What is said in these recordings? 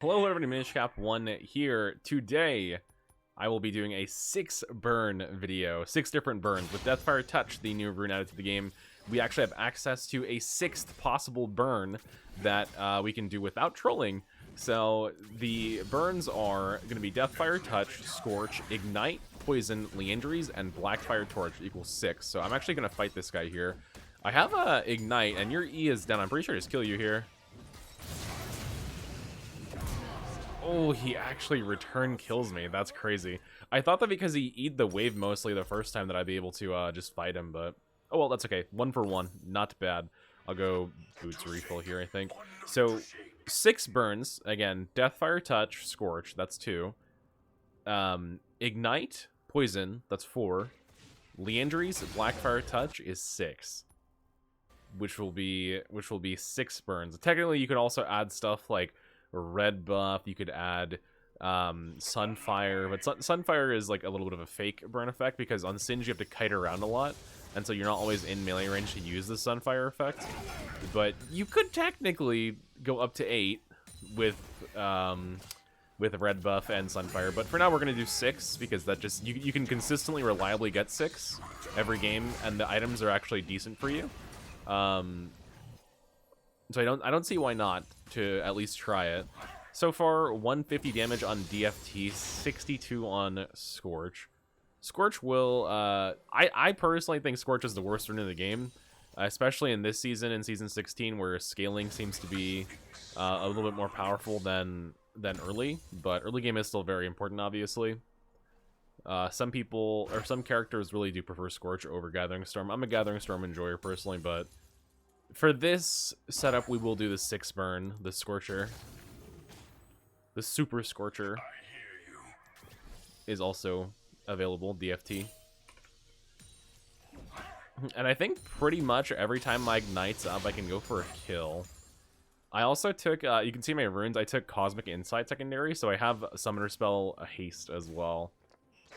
Hello everybody, MinishCap1 here. Today, I will be doing a 6-burn video. 6 different burns. With Deathfire Touch, the new rune added to the game, we actually have access to a 6th possible burn that we can do without trolling. So, the burns are going to be Deathfire Touch, Scorch, Ignite, Poison, Leanderies, and Blackfire Torch equals 6. So I'm actually going to fight this guy here. I have Ignite, and your E is down. I'm pretty sure I just kill you here. Oh, he actually return kills me. That's crazy. I thought that because he eat the wave mostly the first time that I'd be able to just fight him, but... Oh, well, that's okay. 1 for 1. Not bad. I'll go boots refill here, I think. So, 6 burns. Again, Deathfire Touch, Scorch. That's 2. Ignite, Poison. That's 4. Leanderies, Blackfire Touch is 6. Which will be 6 burns. Technically, you could also add stuff like red buff, you could add Sunfire, but Sunfire is like a little bit of a fake burn effect because on Singe you have to kite around a lot, and so you're not always in melee range to use the Sunfire effect. But you could technically go up to 8 with red buff and Sunfire, but for now we're going to do 6 because that just, you can consistently reliably get 6 every game, and the items are actually decent for you. So I don't see why not to at least try it. So far, 150 damage on DFT, 62 on Scorch. Scorch will, I personally think Scorch is the worst rune in the game, especially in this season, in Season 16, where scaling seems to be a little bit more powerful than early, but early game is still very important, obviously. Some people, or some characters really do prefer Scorch over Gathering Storm. I'm a Gathering Storm enjoyer personally, but for this setup, we will do the 6 burn, the Scorcher. The Super Scorcher is also available, DFT. And I think pretty much every time my Ignite's up, I can go for a kill. I also took, you can see my runes, I took Cosmic Insight secondary, so I have Summoner Spell Haste as well.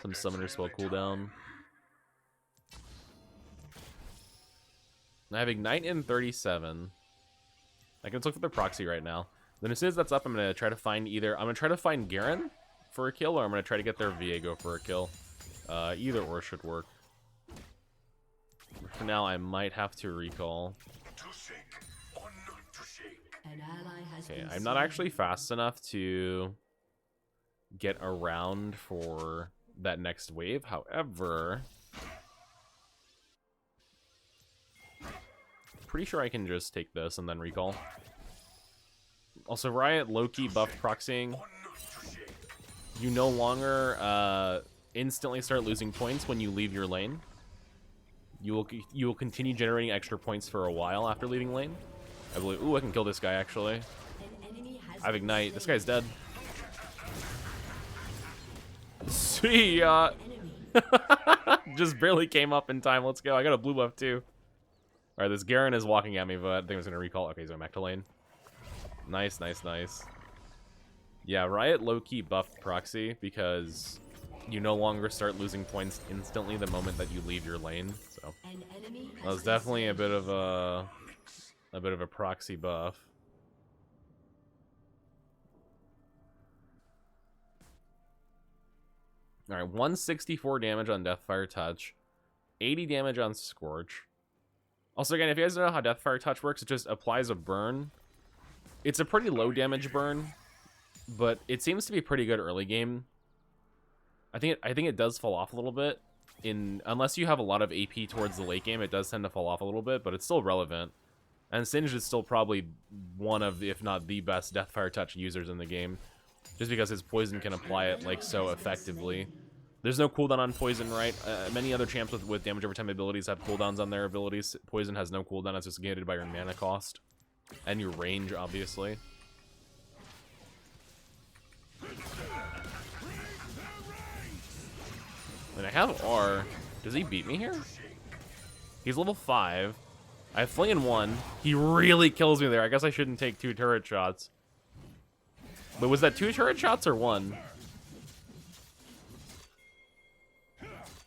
Some Summoner Spell cooldown. I have Ignite in 37. I can look for the proxy right now. Then as soon as that's up, I'm going to try to find I'm going to try to find Garen for a kill, or I'm going to try to get their Viego for a kill. Either or should work. For now, I might have to recall. Okay, I'm not actually fast enough to get around for that next wave. However, pretty sure I can just take this and then recall. Also, Riot low-key buffed proxying. You no longer instantly start losing points when you leave your lane. You will continue generating extra points for a while after leaving lane. I believe. Ooh, I can kill this guy actually. I have Ignite. This guy's dead. See ya. Just barely came up in time. Let's go. I got a blue buff too. Alright, this Garen is walking at me, but I think I was going to recall. Okay, he's going back to lane. Nice, nice, nice. Yeah, Riot low-key buffed proxy because you no longer start losing points instantly the moment that you leave your lane. So that was definitely a bit of a proxy buff. Alright, 164 damage on Deathfire Touch, 80 damage on Scorch. Also, again, if you guys don't know how Deathfire Touch works, it just applies a burn. It's a pretty low damage burn, but it seems to be pretty good early game. I think it does fall off a little bit unless you have a lot of AP towards the late game. It does tend to fall off a little bit, but it's still relevant. And Singe is still probably one of, if not the best, Deathfire Touch users in the game, just because his poison can apply it like so effectively. There's no cooldown on Poison, right? Many other champs with damage over time abilities have cooldowns on their abilities. Poison has no cooldown, it's just gated by your mana cost. And your range, obviously. And I have R. Does he beat me here? He's level 5. I have Fling in 1. He really kills me there. I guess I shouldn't take 2 turret shots. But was that 2 turret shots or 1?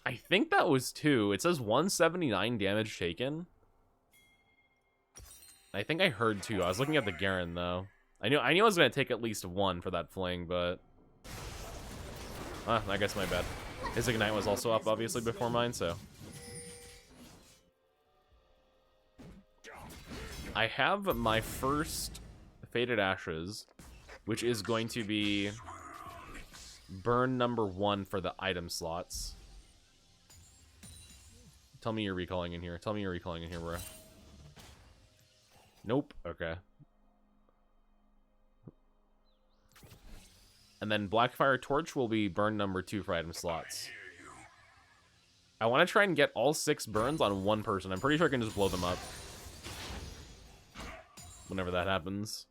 I think that was 2. It says 179 damage taken. I think I heard 2. I was looking at the Garen, though. I knew I was gonna take at least one for that fling, but I guess my bad. His Ignite was also up, obviously, before mine, so. I have my first Faded Ashes, which is going to be burn number 1 for the item slots. Tell me you're recalling in here. Tell me you're recalling in here, bro. Nope. Okay. And then Blackfire Torch will be burn number 2 for item slots. I want to try and get all 6 burns on one person. I'm pretty sure I can just blow them up whenever that happens.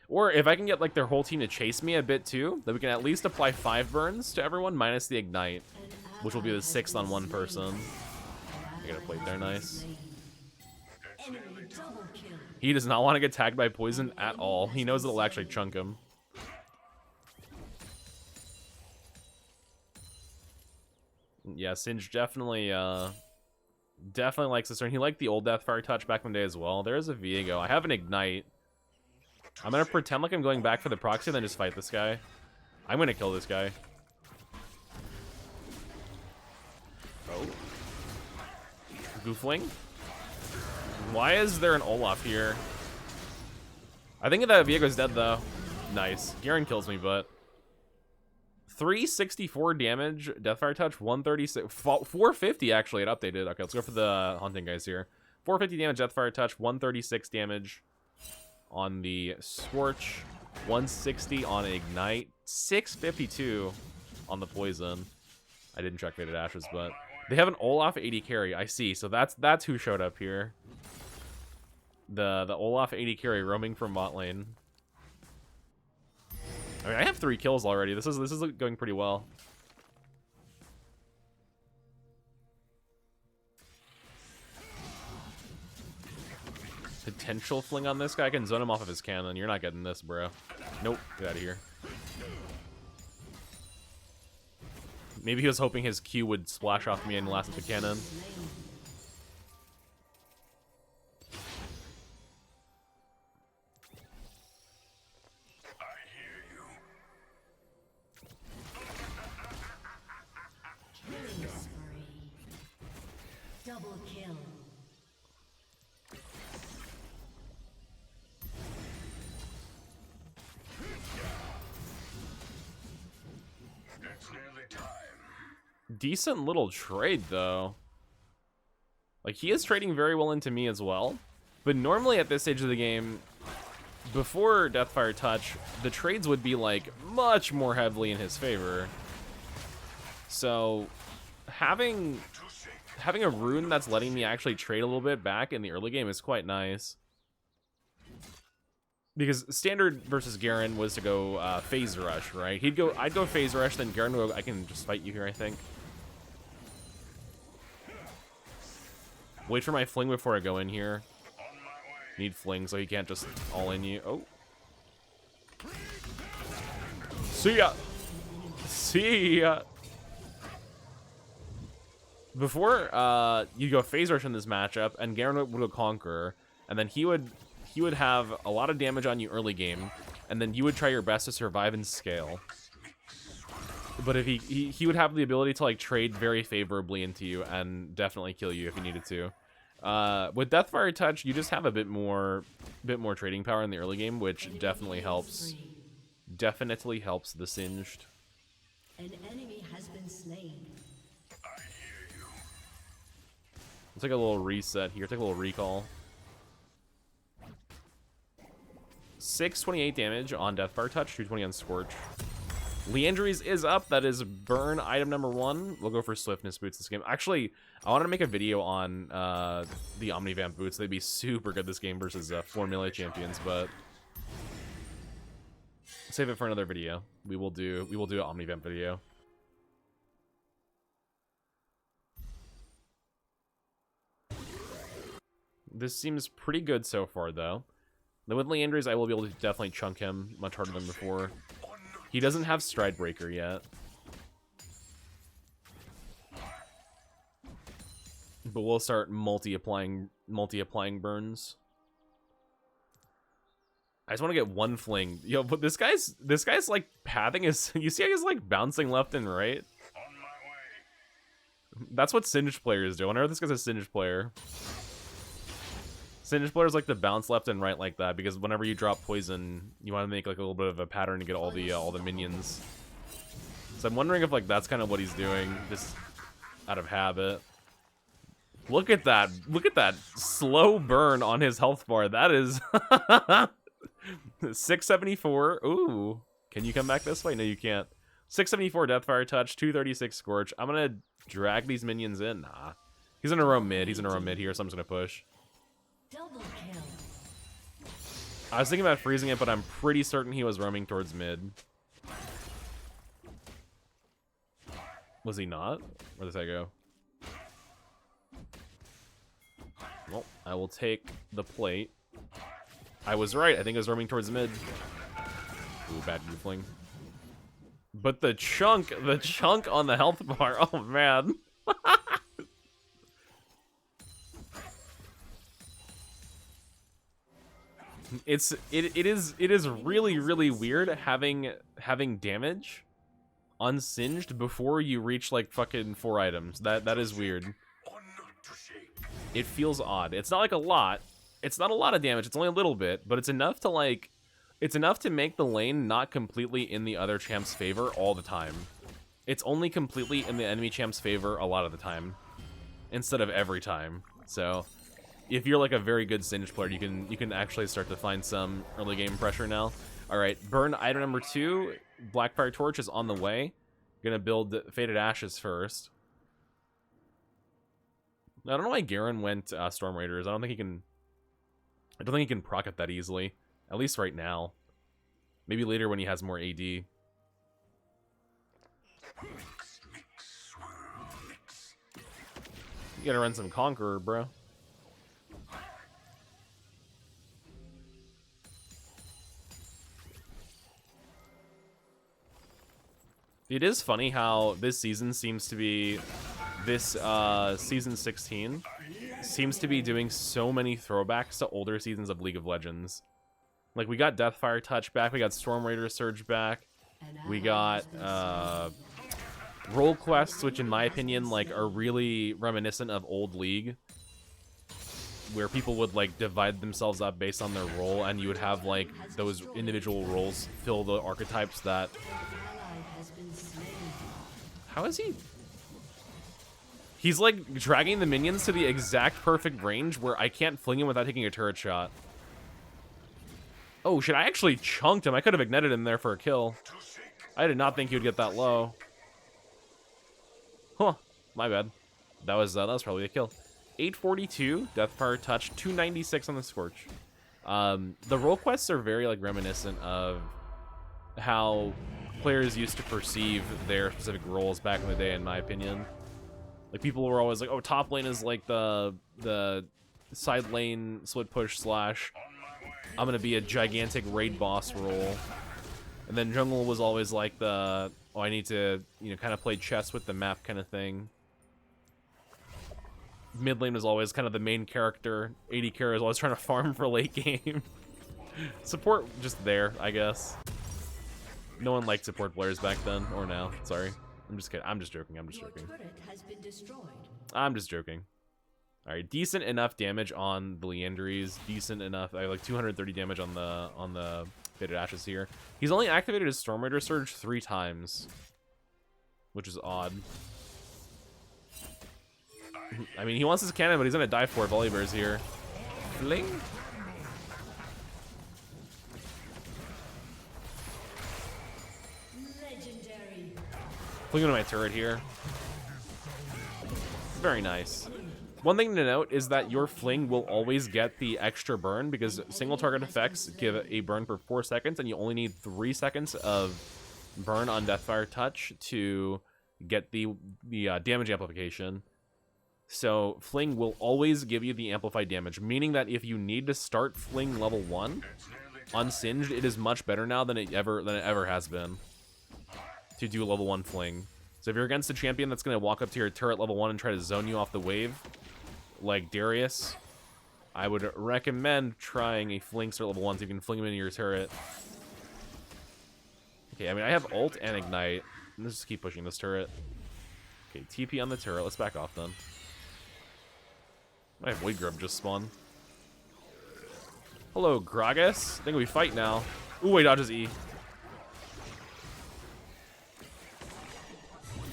Or if I can get like their whole team to chase me a bit too, then we can at least apply 5 burns to everyone minus the Ignite, which will be the 6th on one person. I got a plate there, nice. He does not want to get tagged by poison at all. He knows it'll actually chunk him. Yeah, Singe definitely likes this turn. He liked the old Deathfire Touch back in the day as well. There's a Viego. I have an Ignite. I'm gonna pretend like I'm going back for the proxy and then just fight this guy. I'm gonna kill this guy. Oh. Goofling? Why is there an Olaf here? I think that Viego's dead though. Nice. Garen kills me, but 364 damage, Deathfire Touch, 136, 450 actually, it updated. Okay, let's go for the Haunting guys here. 450 damage, Deathfire Touch, 136 damage on the Scorch, 160 on Ignite, 652 on the Poison. I didn't check Faded Ashes, but they have an Olaf 80 carry. I see, so that's who showed up here. The Olaf 80 carry roaming from bot lane. I mean, I have 3 kills already. This is going pretty well. Potential fling on this guy. I can zone him off of his cannon. You're not getting this, bro. Nope. Get out of here. Maybe he was hoping his Q would splash off me and last at the cannon. Double kill. It's nearly time. Decent little trade, though. Like, he is trading very well into me as well. But normally at this stage of the game, before Deathfire Touch, the trades would be, like, much more heavily in his favor. So, having a rune that's letting me actually trade a little bit back in the early game is quite nice. Because standard versus Garen was to go phase rush, right? I'd go phase rush, then Garen would go, I can just fight you here, I think. Wait for my fling before I go in here. Need fling so he can't just all in you. Oh. See ya! See ya! Before, you go phase rush in this matchup, and Garen would go Conqueror, and then he would have a lot of damage on you early game, and then you would try your best to survive and scale. But if he would have the ability to like trade very favorably into you and definitely kill you if he needed to. With Deathfire Touch, you just have a bit more trading power in the early game, which definitely helps. Definitely helps the Singed. An enemy has been slain. Let's take a little reset here. Take a little recall. 628 damage on Deathfire Touch, 220 on Scorch. Leandry's is up. That is burn item number 1. We'll go for Swiftness boots this game. Actually, I wanted to make a video on the Omnivamp boots. They'd be super good this game versus 4 melee champions, but save it for another video. We will do an Omnivamp video. This seems pretty good so far, though. Then with Leandry's, I will be able to definitely chunk him much harder than before. He doesn't have Stride Breaker yet. But we'll start multi-applying burns. I just want to get one fling. Yo, but this guy's like pathing is. You see how he's like bouncing left and right. On my way. That's what Singed players do. Whenever this guy's a Singed player, Singed players like to bounce left and right like that because whenever you drop poison, you want to make like a little bit of a pattern to get all the minions. So I'm wondering if like that's kind of what he's doing, just out of habit. Look at that! Look at that slow burn on his health bar. That is 674. Ooh, can you come back this way? No, you can't. 674 Deathfire Touch, 236 Scorch. I'm gonna drag these minions in. Nah, he's gonna roam mid. He's gonna roam mid here, so I'm just gonna push. Double kill. I was thinking about freezing it, but I'm pretty certain he was roaming towards mid. Was he not? Where does that go? Well, I will take the plate. I was right. I think it was roaming towards mid. Ooh, bad goofling. But the chunk on the health bar. Oh man. It is really weird having damage unsinged before you reach like fucking 4 items. That is weird. Or not to shake. It feels odd. It's not like a lot. It's not a lot of damage. It's only a little bit, but it's enough to like, it's enough to make the lane not completely in the other champ's favor all the time. It's only completely in the enemy champ's favor a lot of the time, instead of every time. So, if you're like a very good Singed player, you can actually start to find some early game pressure now. All right, burn item number 2. Blackfire Torch is on the way. Gonna build Faded Ashes first. I don't know why Garen went Storm Raiders. I don't think he can proc it that easily. At least right now. Maybe later when he has more AD. You gotta run some Conqueror, bro. It is funny how this season seems to be, this season 16 seems to be doing so many throwbacks to older seasons of League of Legends. Like we got Deathfire Touch back, we got Storm Raider Surge back, we got role quests, which in my opinion like are really reminiscent of old League, where people would like divide themselves up based on their role, and you would have like those individual roles fill the archetypes that. How is he? He's like dragging the minions to the exact perfect range where I can't fling him without taking a turret shot. Oh shit, I actually chunked him. I could have ignited him there for a kill. I did not think he would get that low. Huh, my bad. That was probably a kill. 842, Deathfire Touch, 296 on the Scorch. The role quests are very like reminiscent of how players used to perceive their specific roles back in the day, in my opinion. Like people were always like, oh, top lane is like the side lane split push slash I'm gonna be a gigantic raid boss role. And then jungle was always like the, oh, I need to, you know, kind of play chess with the map kind of thing. Mid lane was always kind of the main character. AD carry was always trying to farm for late game. Support just there, I guess. No one liked support players back then, or now. Sorry. I'm just kidding. I'm just joking. I'm just joking. I'm just joking. Alright, decent enough damage on the Leandries. Decent enough. I have like 230 damage on the Faded Ashes here. He's only activated his Storm Raider Surge 3 times, which is odd. I mean, he wants his cannon, but he's gonna die for it. Volibear's here. Fling. Fling into my turret here. Very nice. One thing to note is that your fling will always get the extra burn because single target effects give a burn for 4 seconds, and you only need 3 seconds of burn on Deathfire Touch to get the damage amplification. So fling will always give you the amplified damage, meaning that if you need to start fling level 1 unsinged, it is much better now than it ever has been to do level 1 fling. So if you're against a champion that's going to walk up to your turret level 1 and try to zone you off the wave, like Darius, I would recommend trying a Flinks or level 1 so you can fling him into your turret. Okay, I mean, I have ult and ignite. Let's just keep pushing this turret. Okay, TP on the turret. Let's back off then. My Void Grub just spawned. Hello, Gragas. I think we fight now. Ooh, he dodges E.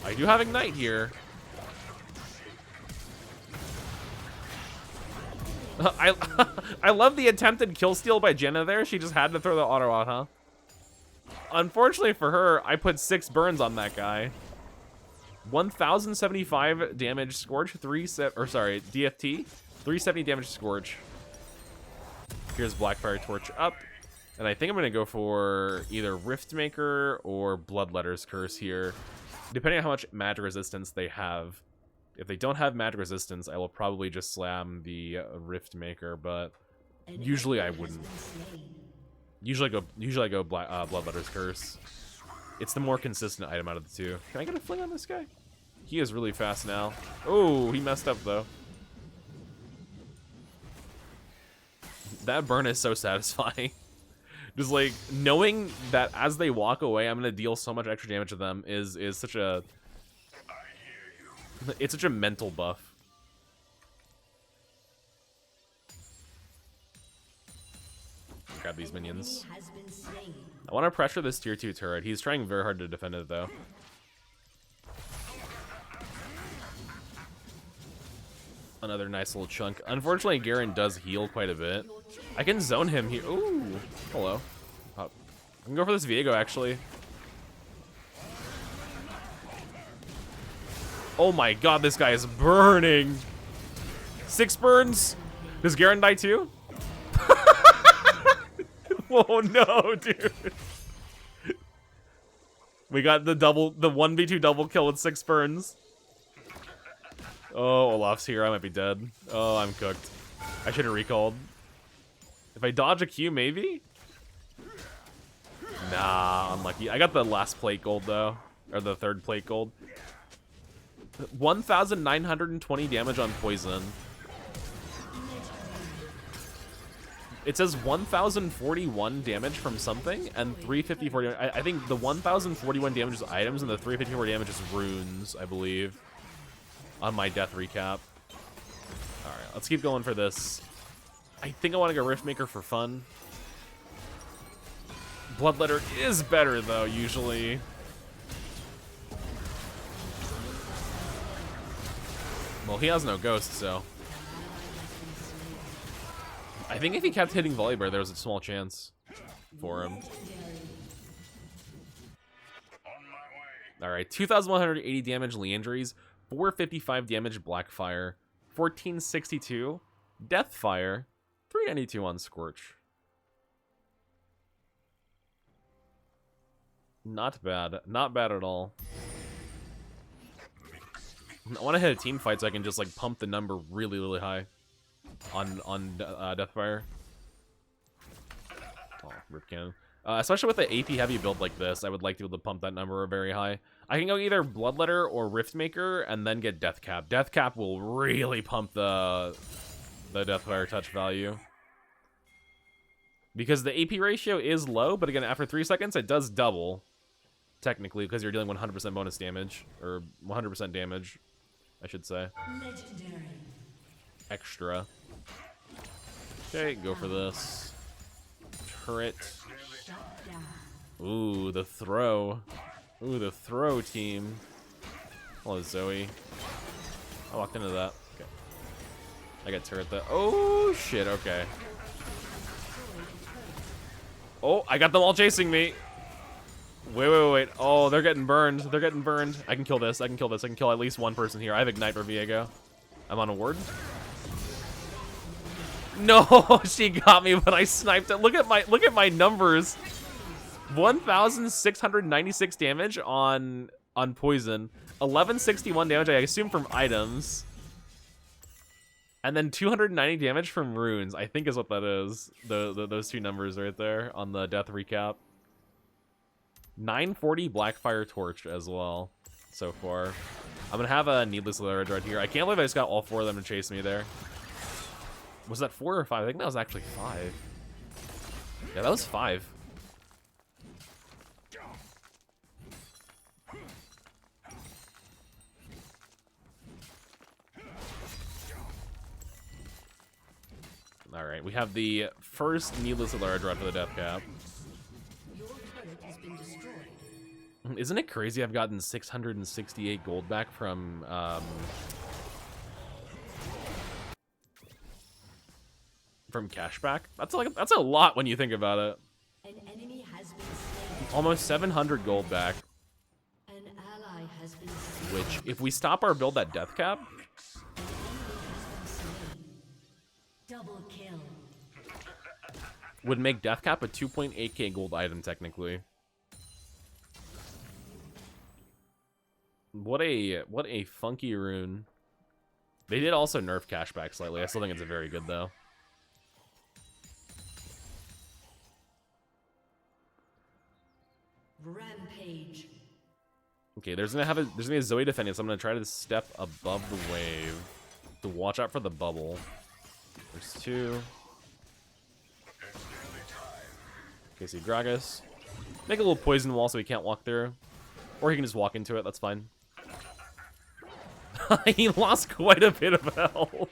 I do have ignite here. I love the attempted kill steal by Jenna there. She just had to throw the auto out, huh? Unfortunately for her, I put 6 burns on that guy. 1075 damage Scorch, DFT, 370 damage Scorch. Here's Blackfire Torch up. And I think I'm gonna go for either Riftmaker or Bloodletter's Curse here, depending on how much magic resistance they have. If they don't have magic resistance, I will probably just slam the Riftmaker, but usually I wouldn't. Usually I go Bloodletter's Curse. It's the more consistent item out of the two. Can I get a fling on this guy? He is really fast now. Oh, he messed up though. That burn is so satisfying. Just like knowing that as they walk away, I'm gonna deal so much extra damage to them is such a. It's such a mental buff. Grab these minions. I want to pressure this tier 2 turret. He's trying very hard to defend it though. Another nice little chunk. Unfortunately, Garen does heal quite a bit. I can zone him here. Ooh, hello. I can go for this Viego actually. Oh my god, this guy is burning. 6 burns. Does Garen die too? Oh no, dude. We got the 1v2 double kill with 6 burns. Oh, Olaf's here. I might be dead. Oh, I'm cooked. I should have recalled. If I dodge a Q, maybe? Nah, unlucky. I got the last plate gold, though. Or the 3rd plate gold. 1,920 damage on poison. It says 1,041 damage from something, and 354 damage. I think the 1,041 damage is items, and the 354 damage is runes, I believe. On my death recap. Alright, let's keep going for this. I think I want to go Riftmaker for fun. Bloodletter is better, though, usually. Well, he has no ghost, so. I think if he kept hitting Volibear, there was a small chance for him. Alright, 2,180 damage Leandries, 455 damage Blackfire, 1462 Deathfire, 392 on Scorch. Not bad. Not bad at all. I want to hit a team fight so I can just like pump the number really, really high on Deathfire. Oh, rip cannon. Especially with the AP heavy build like this, I would like to be able to pump that number very high. I can go either Bloodletter or Riftmaker and then get Deathcap. Deathcap will really pump the Deathfire Touch value. Because the AP ratio is low, but again, after 3 seconds, it does double. Technically, because you're dealing 100% bonus damage. Or 100% damage, I should say. Legendary. Extra. Okay, go for this. Turret. Ooh, the throw. Ooh, the throw team. Hello, Zoe. I walked into that. Okay. I got turret that. Oh, shit, okay. Oh, I got them all chasing me. Wait. Oh, they're getting burned. They're getting burned. I can kill this. I can kill this. I can kill at least one person here. I have Ignite for Viego. I'm on a ward. No, she got me, but I sniped it. Look at my numbers. 1,696 damage on poison. 1,161 damage, I assume, from items. And then 290 damage from runes, I think is what that is. Those two numbers right there on the death recap. 940 Blackfire Torch as well so far. I'm going to have a Needless Leverage right here. I can't believe I just got all 4 of them to chase me there. Was that 4 or 5? I think that was actually 5. Yeah, that was 5. Alright, we have the first needless Alara draw for the death cap. Your turret has been destroyed. Isn't it crazy I've gotten 668 gold back from cashback? That's a lot when you think about it. An enemy has been slain. Almost 700 gold back, An ally has been slain. which if we stop our build at death cap, An enemy has been slain. Double kill. would make death cap a 2.8k gold item technically. What a funky rune. They did also nerf cashback slightly. I still think it's a very good though. Rampage. Okay, there's gonna be a Zoe defending, so I'm gonna try to step above the wave to watch out for the bubble. There's 2. Okay, see Gragas. Make a little poison wall so he can't walk through. Or he can just walk into it, that's fine. He lost quite a bit of health.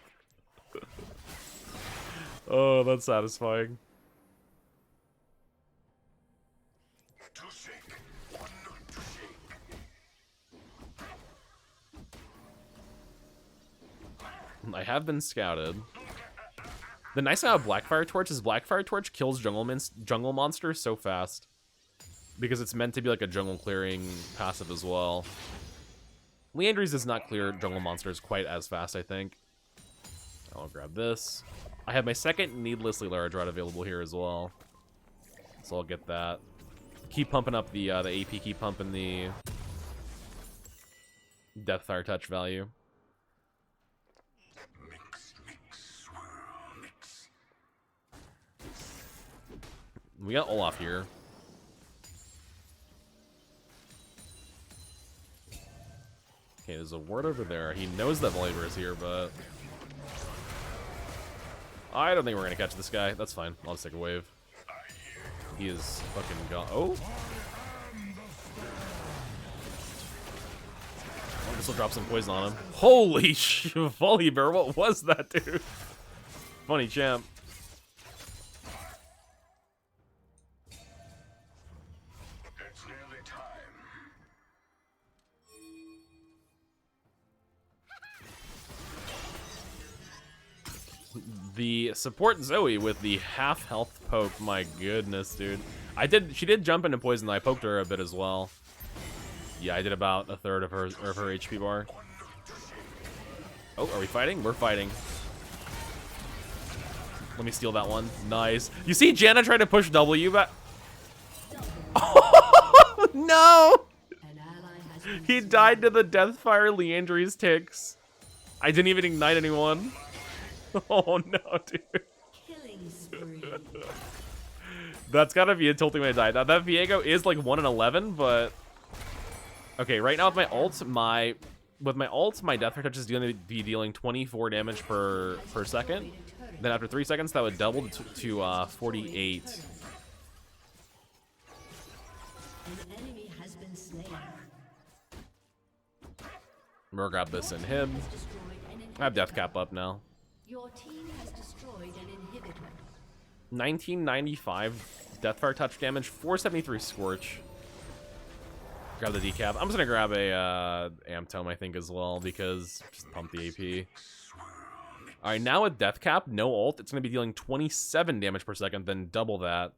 Oh, that's satisfying. To shake, one not to shake. I have been scouted. The nice thing about Blackfire Torch is Blackfire Torch kills jungle monsters so fast. Because it's meant to be like a jungle clearing passive as well. Leandry's does not clear jungle monsters quite as fast, I think. I'll grab this. I have my second needlessly Lara Dread available here as well. So I'll get that. Keep pumping up the AP, keep pumping the Deathfire Touch value. Mix, swirl, mix. We got Olaf here. Okay, there's a ward over there. He knows that Volibear is here, but I don't think we're gonna catch this guy. That's fine. I'll just take a wave. He is fucking gone. Oh! This will drop some poison on him. Holy shit, Volibear, what was that, dude? Funny champ. It's nearly time. The support Zoe with the half health poke, my goodness, dude. She did jump into poison, I poked her a bit as well. Yeah, I did about a third of her HP bar. Oh, are we fighting? We're fighting. Let me steal that one. Nice. You see Janna trying to push W back? Oh, no! An ally has been He died to the Deathfire Leandry's ticks. I didn't even ignite anyone. Oh no, dude. killing spree. That's gotta be a tilting when I die. Now that Viego is like 1 in 11, but okay. Right now with my ult, my Deathfire Touch is going to be dealing 24 damage per second. Then after 3 seconds, that would double to 48. An enemy has been slain. We'll grab this in him. Destroyed an I have inhibitor. Death Cap up now. Your team has destroyed an inhibitor. 1995 Deathfire Touch damage, 473 Scorch. Grab the decap. I'm just gonna grab a Amp Tome, I think, as well, because just pump the AP. Alright, now with Death Cap, no ult, it's gonna be dealing 27 damage per second, then double that.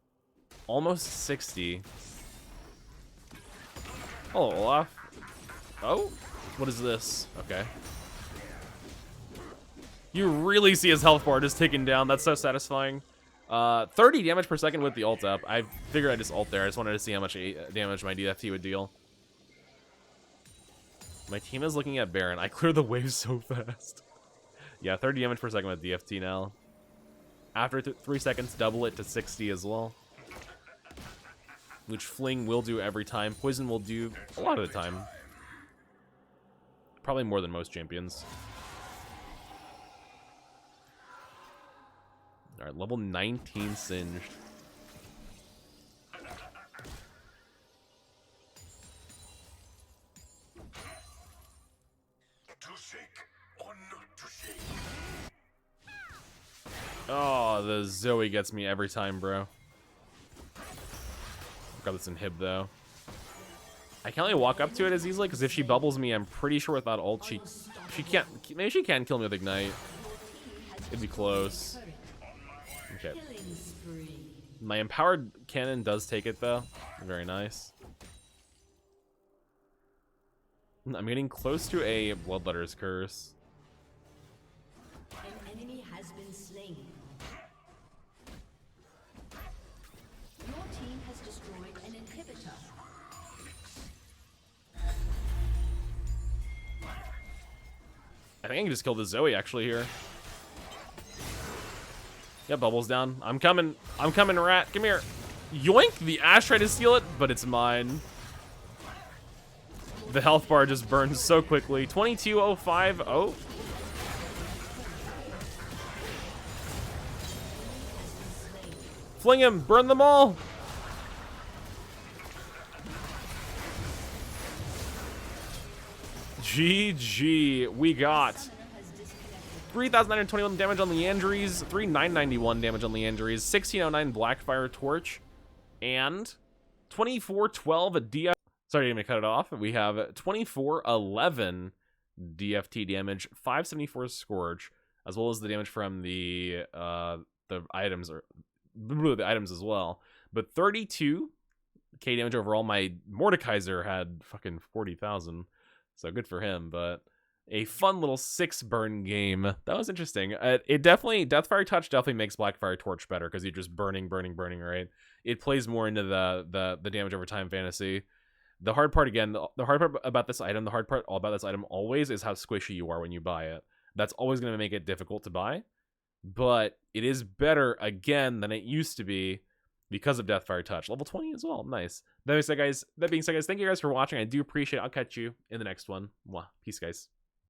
Almost 60. Hello, Olaf. Oh, what is this? Okay. You really see his health bar just ticking down. That's so satisfying. 30 damage per second with the ult up. I figured I'd just ult there. I just wanted to see how much damage my DFT would deal. My team is looking at Baron. I clear the waves so fast. Yeah, 30 damage per second with DFT now. After 3 seconds, double it to 60 as well. Which Fling will do every time. Poison will do a lot of the time. Probably more than most champions. All right, level 19 singed. To shake or not to shake. Oh, the Zoe gets me every time, bro. Got this inhib though. I can only walk up to it as easily because if she bubbles me, I'm pretty sure without ult she can't. Maybe she can kill me with ignite. It'd be close. Okay. Killing spree. My empowered cannon does take it though. Very nice. I'm getting close to a Bloodletter's curse. An enemy has been slain. Your team has destroyed an inhibitor. I think I can just kill the Zoe actually here. Yeah, bubbles down. I'm coming, rat. Come here. Yoink! The Ash tried to steal it, but it's mine. The health bar just burns so quickly. 22:05. Oh. Fling him! Burn them all! GG. We got 3,921 damage on Leandries, 3,991 damage on Leandries, 1609 Blackfire Torch, and 2412 DF. Sorry, I didn't mean to cut it off. We have 2411 DFT damage, 574 Scourge, as well as the damage from the items or the items as well. But 32k damage overall. My Mordekaiser had fucking 40,000, so good for him. But a fun little 6-burn game. That was interesting. It definitely, Deathfire Touch definitely makes Blackfire Torch better because you're just burning, right? It plays more into the damage over time fantasy. The hard part, again, the hard part about this item, the hard part about this item always is how squishy you are when you buy it. That's always going to make it difficult to buy. But it is better, again, than it used to be because of Deathfire Touch. Level 20 as well. Nice. That being said, guys, thank you guys for watching. I do appreciate it. I'll catch you in the next one. Mwah. Peace, guys.